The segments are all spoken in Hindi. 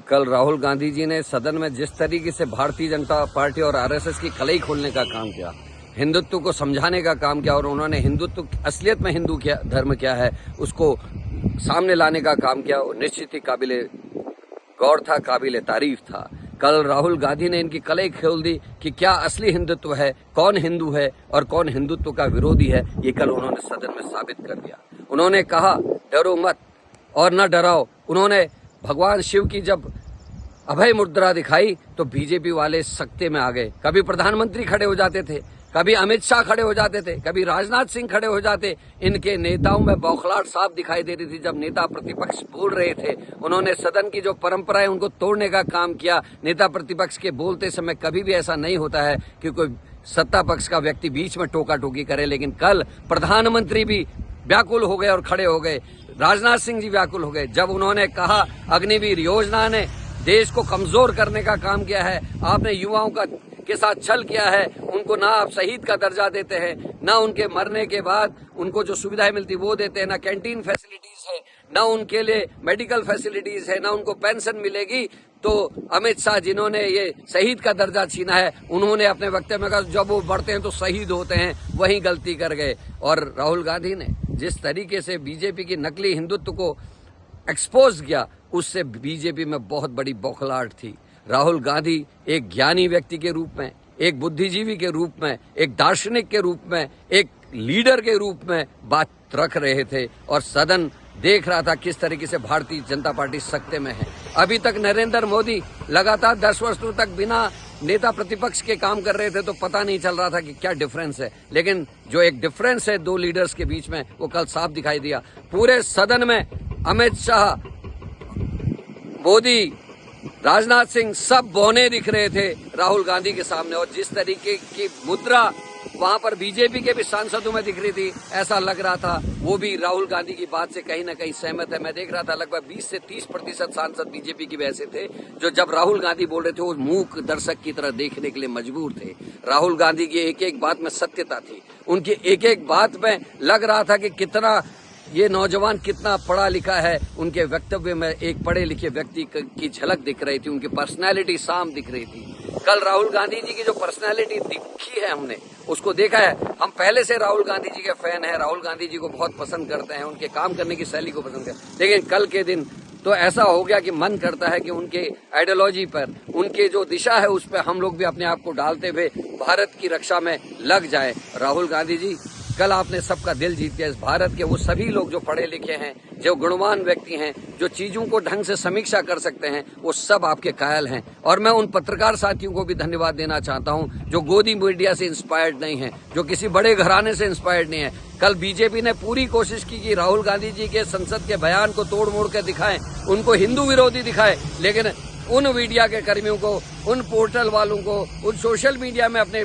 कल राहुल गांधी जी ने सदन में जिस तरीके से भारतीय जनता पार्टी और आरएसएस की कलई खोलने का काम किया, हिंदुत्व को समझाने का काम किया और उन्होंने हिंदुत्व असलियत में हिंदू क्या धर्म क्या है उसको सामने लाने का काम किया, वो निश्चित ही काबिले गौर था, काबिले तारीफ था। कल राहुल गांधी ने इनकी कलई खोल दी कि क्या असली हिंदुत्व है, कौन हिंदू है और कौन हिंदुत्व का विरोधी है। ये कल उन्होंने सदन में साबित कर दिया। उन्होंने कहा डरो मत और न डराओ। उन्होंने भगवान शिव की जब अभय मुद्रा दिखाई तो बीजेपी वाले सख्ते में आ गए। कभी प्रधानमंत्री खड़े हो जाते थे, कभी अमित शाह खड़े हो जाते थे, कभी राजनाथ सिंह खड़े हो जाते। इनके नेताओं में बौखलाहट साफ दिखाई दे रही थी। जब नेता प्रतिपक्ष बोल रहे थे, उन्होंने सदन की जो परंपरा है उनको तोड़ने का काम किया। नेता प्रतिपक्ष के बोलते समय कभी भी ऐसा नहीं होता है कि कोई सत्ता पक्ष का व्यक्ति बीच में टोका टोकी करे, लेकिन कल प्रधानमंत्री भी व्याकुल हो गए और खड़े हो गए। राजनाथ सिंह जी व्याकुल हो गए जब उन्होंने कहा अग्निवीर योजना ने देश को कमजोर करने का काम किया है। आपने युवाओं के साथ छल किया है। उनको ना आप शहीद का दर्जा देते हैं, ना उनके मरने के बाद उनको जो सुविधाएं मिलती वो देते हैं, ना कैंटीन फैसिलिटीज है, ना उनके लिए मेडिकल फैसिलिटीज है, ना उनको पेंशन मिलेगी। तो अमित शाह जिन्होंने ये शहीद का दर्जा छीना है, उन्होंने अपने वक्तव्य में कहा जब वो बढ़ते हैं तो शहीद होते हैं, वही गलती कर गए। और राहुल गांधी ने जिस तरीके से बीजेपी की नकली हिंदुत्व को एक्सपोज किया, उससे बीजेपी में बहुत बड़ी बौखलाहट थी। राहुल गांधी एक ज्ञानी व्यक्ति के रूप में, एक बुद्धिजीवी के रूप में, एक दार्शनिक के रूप में, एक लीडर के रूप में बात रख रहे थे और सदन देख रहा था किस तरीके से भारतीय जनता पार्टी सत्ते में है। अभी तक नरेंद्र मोदी लगातार 10 वर्षों तक बिना नेता प्रतिपक्ष के काम कर रहे थे तो पता नहीं चल रहा था कि क्या डिफरेंस है, लेकिन जो एक डिफरेंस है दो लीडर्स के बीच में वो कल साफ दिखाई दिया। पूरे सदन में अमित शाह, मोदी, राजनाथ सिंह सब बौने दिख रहे थे राहुल गांधी के सामने। और जिस तरीके की मुद्रा वहां पर बीजेपी के भी सांसदों में दिख रही थी, ऐसा लग रहा था वो भी राहुल गांधी की बात से कहीं ना कहीं सहमत है। मैं देख रहा था लगभग 20 से 30% सांसद बीजेपी की वैसे थे जो जब राहुल गांधी बोल रहे थे वो मूक दर्शक की तरह देखने के लिए मजबूर थे। राहुल गांधी की एक एक बात में सत्यता थी, उनकी एक एक बात में लग रहा था कि कितना ये नौजवान कितना पढ़ा लिखा है। उनके वक्तव्य में एक पढ़े लिखे व्यक्ति की झलक दिख रही थी, उनकी पर्सनैलिटी साफ दिख रही थी। कल राहुल गांधी जी की जो पर्सनैलिटी दिखी है, हमने उसको देखा है। हम पहले से राहुल गांधी जी के फैन हैं, राहुल गांधी जी को बहुत पसंद करते हैं, उनके काम करने की शैली को पसंद करते हैं। लेकिन कल के दिन तो ऐसा हो गया कि मन करता है कि उनके आइडियोलॉजी पर, उनके जो दिशा है उस पर हम लोग भी अपने आप को डालते हुए भारत की रक्षा में लग जाए। राहुल गांधी जी, कल आपने सबका दिल जीत दिया। इस भारत के वो सभी लोग जो पढ़े लिखे हैं, जो गुणवान व्यक्ति हैं, जो चीजों को ढंग से समीक्षा कर सकते हैं, वो सब आपके कायल हैं। और मैं उन पत्रकार साथियों को भी धन्यवाद देना चाहता हूं जो गोदी मीडिया से इंस्पायर्ड नहीं है, जो किसी बड़े घराने से इंस्पायर्ड नहीं है। कल बीजेपी ने पूरी कोशिश की कि राहुल गांधी जी के संसद के बयान को तोड़ मोड़ कर दिखाएं, उनको हिंदू विरोधी दिखाए, लेकिन उन मीडिया के कर्मियों को, उन पोर्टल वालों को, उन सोशल मीडिया में अपने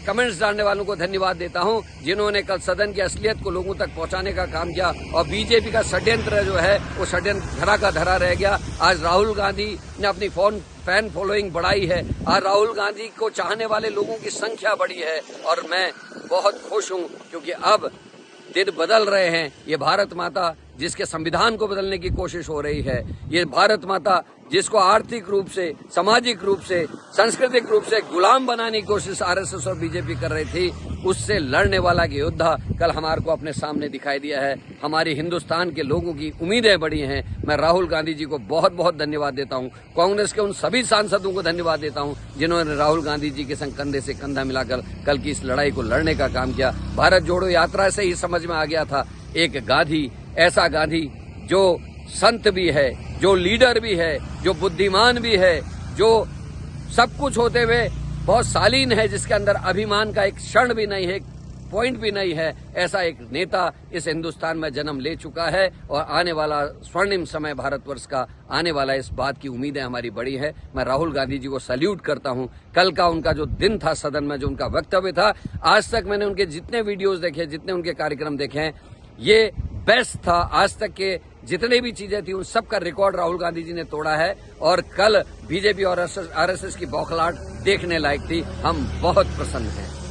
कमेंट्स डालने वालों को धन्यवाद देता हूं जिन्होंने कल सदन की असलियत को लोगों तक पहुंचाने का काम किया। और बीजेपी का षड्यंत्र जो है वो षड्यंत्र धरा का धरा रह गया। आज राहुल गांधी ने अपनी फैन फॉलोइंग बढ़ाई है, आज राहुल गांधी को चाहने वाले लोगों की संख्या बढ़ी है और मैं बहुत खुश हूं क्योंकि अब दिन बदल रहे हैं। ये भारत माता जिसके संविधान को बदलने की कोशिश हो रही है, ये भारत माता जिसको आर्थिक रूप से, सामाजिक रूप से, सांस्कृतिक रूप से गुलाम बनाने की कोशिश आरएसएस और बीजेपी कर रही थी, उससे लड़ने वाला की योद्धा कल हमारे को अपने सामने दिखाई दिया है। हमारी हिंदुस्तान के लोगों की उम्मीदें बढ़ी हैं। मैं राहुल गांधी जी को बहुत बहुत धन्यवाद देता हूं। कांग्रेस के उन सभी सांसदों को धन्यवाद देता हूं जिन्होंने राहुल गांधी जी के संग कंधे से कंधा मिलाकर कल की इस लड़ाई को लड़ने का काम किया। भारत जोड़ो यात्रा से ही समझ में आ गया था एक गांधी, ऐसा गांधी जो संत भी है, जो लीडर भी है, जो बुद्धिमान भी है, जो सब कुछ होते हुए बहुत शालीन है, जिसके अंदर अभिमान का एक क्षण भी नहीं है, एक पॉइंट भी नहीं है। ऐसा एक नेता इस हिंदुस्तान में जन्म ले चुका है और आने वाला स्वर्णिम समय भारतवर्ष का आने वाला, इस बात की उम्मीदें हमारी बड़ी है। मैं राहुल गांधी जी को सैल्यूट करता हूं। कल का उनका जो दिन था सदन में, जो उनका वक्तव्य था, आज तक मैंने उनके जितने वीडियोज देखे, जितने उनके कार्यक्रम देखे हैं, ये बेस्ट था। आज तक के जितने भी चीजें थी उन सब का रिकॉर्ड राहुल गांधी जी ने तोड़ा है और कल बीजेपी और आरएसएस की बौखलाहट देखने लायक थी। हम बहुत प्रसन्न हैं।